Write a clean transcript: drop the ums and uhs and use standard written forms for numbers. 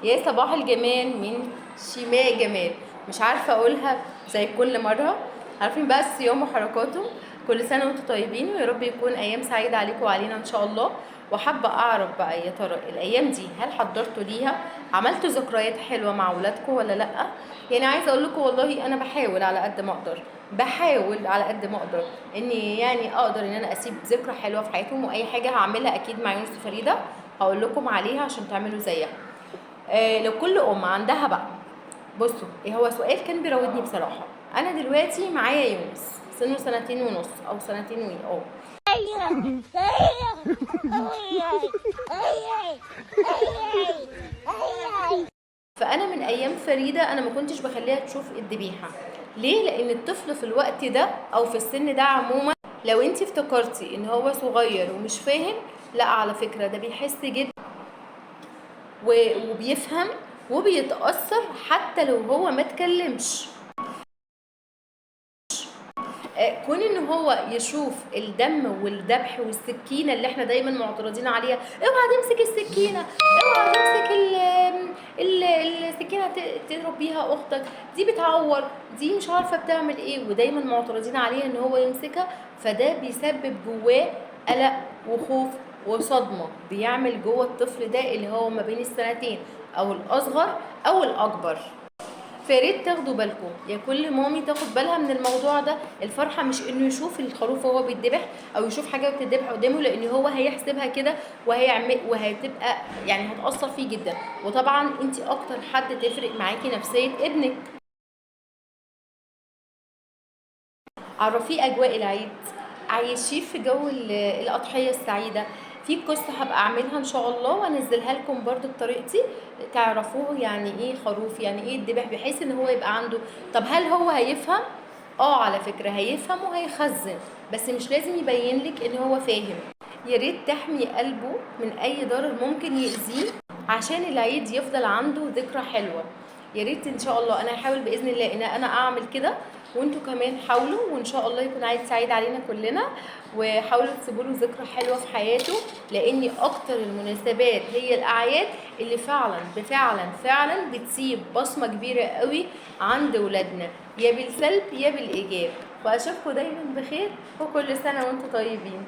يا صباح الجمال من شيماء جمال. مش عارفه اقولها زي كل مره. عارفين بقى الصيام وحركاته. كل سنه وانتم طيبين ويا رب يكون ايام سعيده عليكم وعلينا ان شاء الله. وحابه اعرف بقى يا ترى الايام دي هل حضرتوا ليها؟ عملتوا ذكريات حلوه مع اولادكم ولا لا؟ يعني عايزه اقول لكم والله انا بحاول على قد ما اقدر، بحاول على قد ما اقدر اني يعني اقدر ان انا اسيب ذكرى حلوه في حياتهم، واي حاجه هعملها اكيد مع يونس فريده هقول لكم عليها عشان تعملوا زيها. لو كل ام عندها بقى. بصوا ايه هو سؤال كان بيراودني بصراحه. انا دلوقتي معايا يونس سنه سنتين ونص او سنتين فانا من ايام فريده انا ما كنتش بخليها تشوف الذبيحه. ليه؟ لان الطفل في الوقت ده او في السن ده عموما، لو انت افتكرتي ان هو صغير ومش فاهم، لا على فكره ده بيحس جدا وبيفهم وبيتاثر حتى لو هو ما اتكلمش. كون ان هو يشوف الدم والذبح والسكينه اللي احنا دايما معترضين عليها، اوعى تمسك السكينه، اوعى تمسك السكينه تضرب بيها اختك، دي بتعور، دي مش عارفه بتعمل ايه، ودايما معترضين عليها ان هو يمسكها. فده بيسبب جواه قلق وخوف وصدمه، بيعمل جوه الطفل ده اللي هو ما بين السنتين او الاصغر او الاكبر. فياريت تاخدوا بالكم يا كل مامي تاخد بالها من الموضوع ده. الفرحه مش انه يشوف الخروف وهو بيتذبح او يشوف حاجه بتتذبح قدامه، لان هو هيحسبها كده وهيعمل وهتبقى يعني هتاثر فيه جدا. وطبعا انت اكتر حد تفرق معاكي نفسيه ابنك. عرفيه اجواء العيد، عايشيه في جو الاضحيه السعيده. في قصه هبقى اعملها ان شاء الله وانزلها لكم برضو بطريقتي، تعرفوه يعني ايه خروف، يعني ايه الذبح، بحيث ان هو يبقى عنده. طب هل هو هيفهم؟ على فكره هيفهم وهيخزن، بس مش لازم يبين لك ان هو فاهم. يا ريت تحمي قلبه من اي ضرر ممكن يأذيه عشان العيد يفضل عنده ذكرى حلوه. يا ريت ان شاء الله انا هحاول باذن الله ان انا اعمل كده، وانتوا كمان حاولوا، وان شاء الله يكون عيد سعيد علينا كلنا. وحاولوا تسيبوا له ذكرى حلوه في حياته، لان اكتر المناسبات هي الاعياد اللي فعلا بتسيب بصمه كبيره قوي عند ولادنا، يا بالسلب يا بالايجاب. واشوفكم دايما بخير وكل سنه وانتم طيبين.